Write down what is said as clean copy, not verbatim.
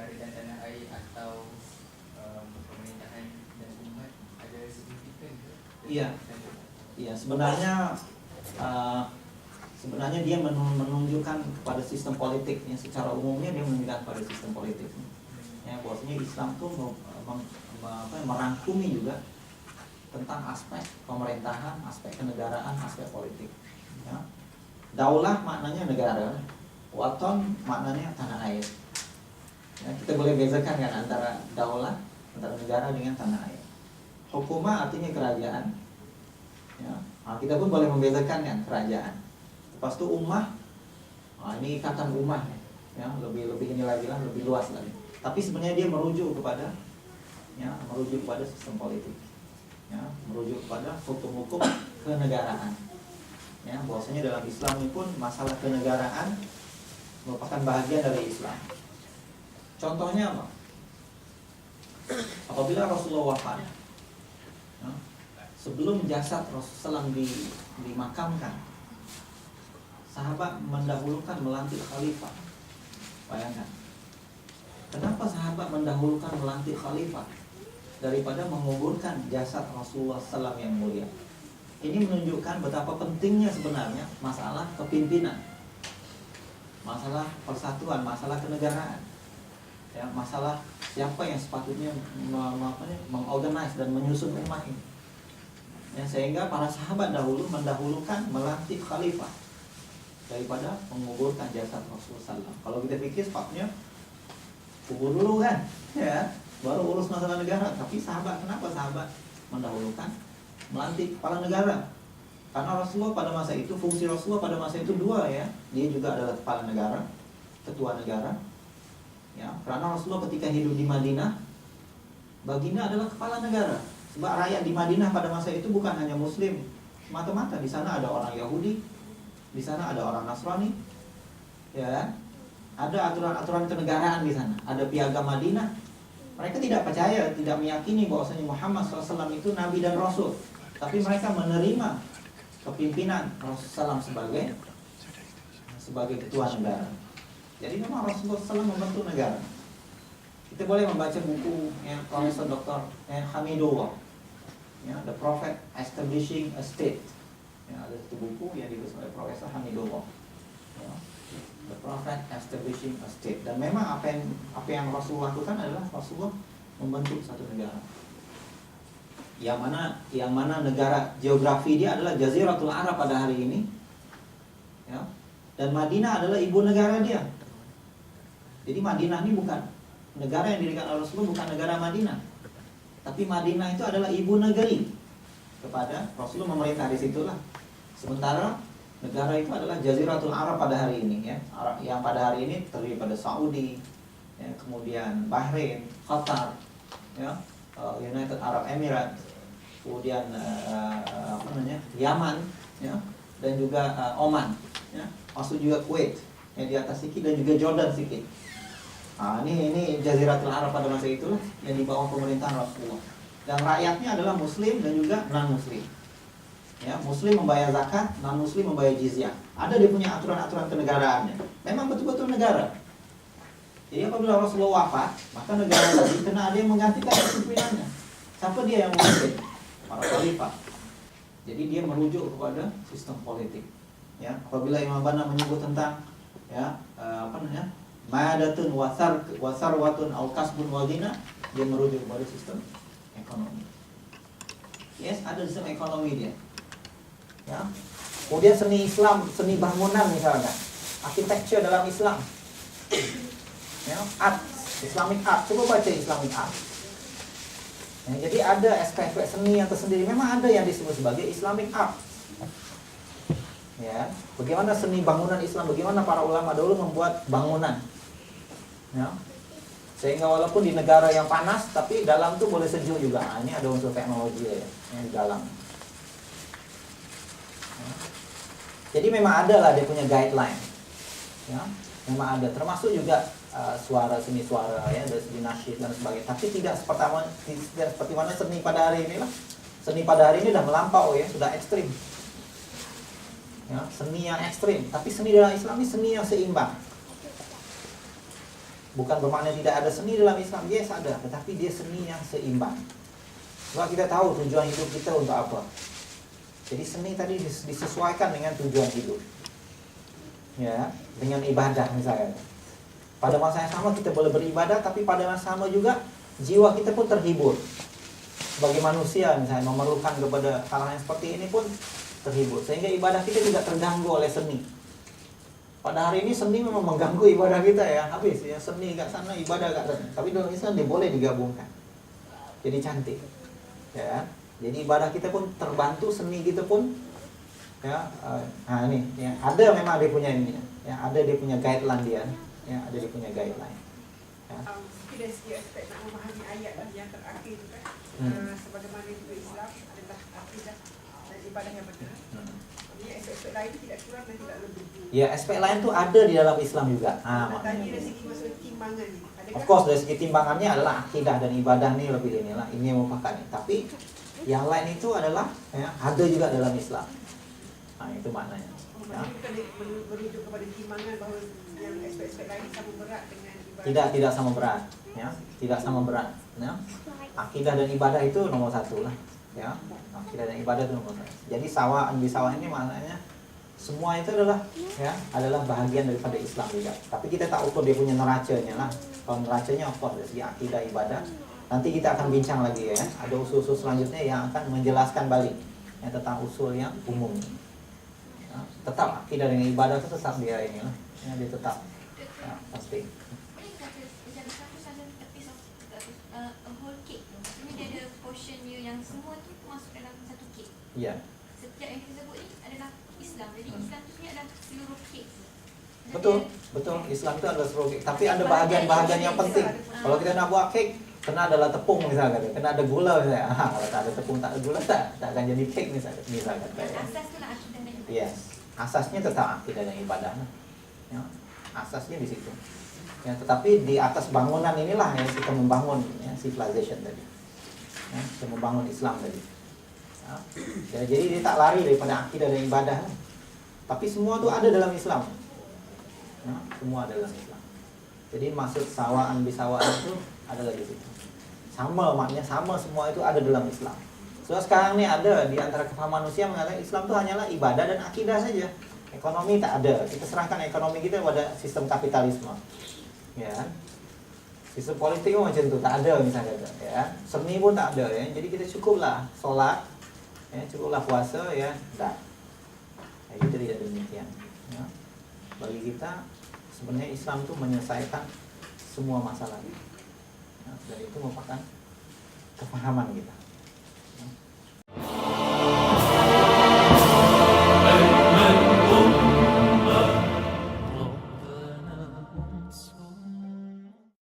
negara dan tanah air atau pemerintahan dan umat ada signifikan ke? Iya, iya sebenarnya dia menunjukkan kepada sistem politik yang secara umumnya dia menunjukkan pada sistem politik. Ya, bahwasanya Islam itu merangkumi juga tentang aspek pemerintahan, aspek kenegaraan, aspek politik. Ya. Daulah maknanya negara, waton maknanya tanah air. Ya, kita boleh bezakan kan antara daulah, antara negara dengan tanah air. Hukumah artinya kerajaan. Ya. Nah, kita pun boleh membezakan kan kerajaan. Lepas itu ummah, ini ikatan ummah ya, lebih ini lagi lah, lebih luas lagi. Tapi sebenarnya dia merujuk kepada sistem politik. Ya, merujuk kepada hukum-hukum kenegaraan. Ya, bahwasanya dalam Islam ini pun masalah kenegaraan merupakan bagian dari Islam. Contohnya apa? Apabila Rasulullah wafat, ya, sebelum jasad Rasulullah SAW dimakamkan, sahabat mendahulukan melantik khalifah. Bayangkan, kenapa sahabat mendahulukan melantik khalifah daripada menguburkan jasad Rasulullah SAW yang mulia? Ini menunjukkan betapa pentingnya sebenarnya masalah kepimpinan, masalah persatuan, masalah kenegaraan, ya, masalah siapa yang sepatutnya mengorganize dan menyusun umat ini. Ya, sehingga para sahabat dahulu mendahulukan melantik khalifah daripada menguburkan jasad Rasulullah SAW. Kalau kita pikir sepatutnya kubur dulu kan, ya, baru urus masalah negara. Tapi kenapa sahabat mendahulukan melantik kepala negara? Karena Rasulullah pada masa itu, fungsi Rasulullah pada masa itu dua ya. Dia juga adalah kepala negara, ketua negara. Ya, karena Rasulullah ketika hidup di Madinah, baginda adalah kepala negara. Sebab rakyat di Madinah pada masa itu bukan hanya Muslim semata-mata. Di sana ada orang Yahudi, di sana ada orang Nasrani, ya, ada aturan-aturan kenegaraan di sana. Ada piagam Madinah. Mereka tidak percaya, tidak meyakini bahwasanya Muhammad SAW itu Nabi dan Rasul. Tapi mereka menerima kepimpinan Rasulullah SAW sebagai ketua negara. Jadi memang Rasulullah SAW membentuk negara. Kita boleh membaca buku yang Profesor Dr. Hamidullah, ya, The Prophet Establishing a State. Ya, ada satu buku yang ditulis oleh Profesor Hamidullah, ya, The Prophet Establishing a State. Dan memang apa yang Rasulullah lakukan adalah Rasulullah membentuk satu negara. Yang mana negara geografi dia adalah Jaziratul Arab pada hari ini, ya. Dan Madinah adalah ibu negara dia. Jadi Madinah ini bukan negara yang didirikan oleh Rasulullah, bukan negara Madinah. Tapi Madinah itu adalah ibu negeri kepada Rasulullah, memerintah di situlah. Sementara negara itu adalah Jaziratul Arab pada hari ini, ya. Yang pada hari ini terdiri pada Saudi, ya, kemudian Bahrain, Qatar, ya, United Arab Emirates, kemudian Yaman, ya, dan juga Oman, ya, masuk juga Kuwait yang di atas sedikit, dan juga Jordan sedikit. Nah, ini Jaziratul Arab pada masa itulah yang di bawah pemerintahan Rasulullah. Dan rakyatnya adalah Muslim dan juga non-Muslim. Ya, Muslim membayar zakat, non-Muslim membayar jizyah. Ada dia punya aturan-aturan kenegaraannya. Memang betul-betul negara. Jadi apabila Rasulullah wafat, maka negara tadi kena ada yang menggantikan kepemimpinannya. Siapa dia yang memimpin? Para khalifah. Jadi dia merujuk kepada sistem politik. Ya, apabila Imam Bana menyebut tentang madatun wasarwatun au kasbun wa ghina, dia merujuk kepada sistem ekonomi. Yes, ada sistem ekonomi dia. Ya. Kemudian seni Islam, seni bangunan misalnya, architecture dalam Islam. Ya, art, Islamic art. Coba baca Islamic art. Ya, jadi ada aspek seni yang tersendiri. Memang ada yang disebut sebagai Islamic art. Ya, bagaimana seni bangunan Islam, bagaimana para ulama dahulu membuat bangunan. Ya. Sehingga walaupun di negara yang panas, tapi dalam tuh boleh sejuk juga. Nah, ini ada unsur teknologi ya, yang di dalam. Ya. Jadi memang ada lah dia punya guideline. Ya, memang ada. Termasuk juga suara, seni suara ya, dari segi nasyid dan sebagainya. Tapi tidak seperti mana seni pada hari ini lah. Seni pada hari ini sudah melampau ya, sudah ekstrim. Ya, seni yang ekstrim. Tapi seni dalam Islam ini seni yang seimbang. Bukan bermakna tidak ada seni dalam Islam, yes ada, tetapi dia seni yang seimbang. Sebab kita tahu tujuan hidup kita untuk apa. Jadi seni tadi disesuaikan dengan tujuan hidup. Ya, dengan ibadah misalnya. Pada masa yang sama kita boleh beribadah, tapi pada masa yang sama juga jiwa kita pun terhibur. Sebagai manusia misalnya memerlukan kepada hal-hal yang seperti ini pun terhibur. Sehingga ibadah kita tidak terganggu oleh seni. Pada hari ini seni memang mengganggu ibadah kita ya. Habis ya, seni kat sana, ibadah kat sana. Tapi dalam Islam dia boleh digabungkan. Jadi cantik. Ya. Jadi ibadah kita pun terbantu, seni kita pun ya. Nah ini ya, ada memang dia punya ini ya, ada dia punya guideline dia. Ya, ada dia punya guideline. Ya. Dari segi aspek nak memahami ayat yang terakhir itu kan, sebagaimana itu Islam adalah akidah dan ibadah yang benar. Jadi aspek lain itu tidak kurang dan tidak lebih. Ya, aspek lain tu ada di dalam Islam juga. Tadi dari segi maksud timbangan ni. Of course dari segi timbangannya adalah akidah dan ibadah ni lebih inilah, ini yang merupakan. Tapi yang lain itu adalah ya, ada juga dalam Islam. Nah, itu maknanya. Ya. Bukan merujuk kepada timbangan bahawa yang aspek-aspek lain sama berat dengan ibadah. Tidak sama berat, ya. Tidak sama berat, ya. Akidah dan ibadah itu nomor satu lah, ya. Akidah dan ibadah itu nomor satu. Jadi sawaan di sawah ini maknanya semua itu adalah bahagian daripada Islam juga. Tapi kita tak ukur dia punya neracanya lah. Kalau neracanya of course dari segi akidah ibadah. Nanti kita akan bincang lagi ya. Ada usul-usul selanjutnya yang akan menjelaskan balik ya, tentang usul yang umum. Ya, tetap akidah dengan ibadah itu tetap dia ini lah. Ya, dia tetap ya, pasti. Yang semua tu masuk dalam satu kek. Ya. Setiap yang kita sebut ni adalah Islam. Jadi Islam tu sebenarnya adalah seluruh kek. Betul. Islam tu adalah seluruh kek. Tapi ada bahagian-bahagian yang penting. Kalau kita nak buat kek, kena adalah tepung misalnya, kena ada gula misalnya. Kalau tak ada tepung, tak ada gula, tak akan jadi kek misalnya. Asas tu lah akidah dan ibadah. Yes. Asasnya tetap akidah dan ibadah. Ya. Asasnya di situ. Ya, tetapi di atas bangunan inilah yang kita membangun ya, civilization tadi. Ya, kita membangun Islam tadi. Ya, jadi dia tak lari daripada akidah dan ibadah. Tapi semua tu ada dalam Islam. Ya, semua ada dalam Islam. Jadi maksud sawaan bisawaan itu ada di situ. Sama maknanya sama, semua itu ada dalam Islam. So sekarang ni ada di antara kefahaman manusia mengatakan Islam itu hanyalah ibadah dan akidah saja. Ekonomi tak ada. Kita serahkan ekonomi kita pada sistem kapitalisme. Ya. Sistem politik pun macam tu, tak ada misalnya ya. Seni pun tak ada ya. Jadi kita cukuplah solat, ya, cukuplah puasa ya, dah. Ya, kita tidak demikian. Ya. Bagi kita sebenarnya Islam itu menyelesaikan semua masalah. Ya, dan itu merupakan kefahaman kita.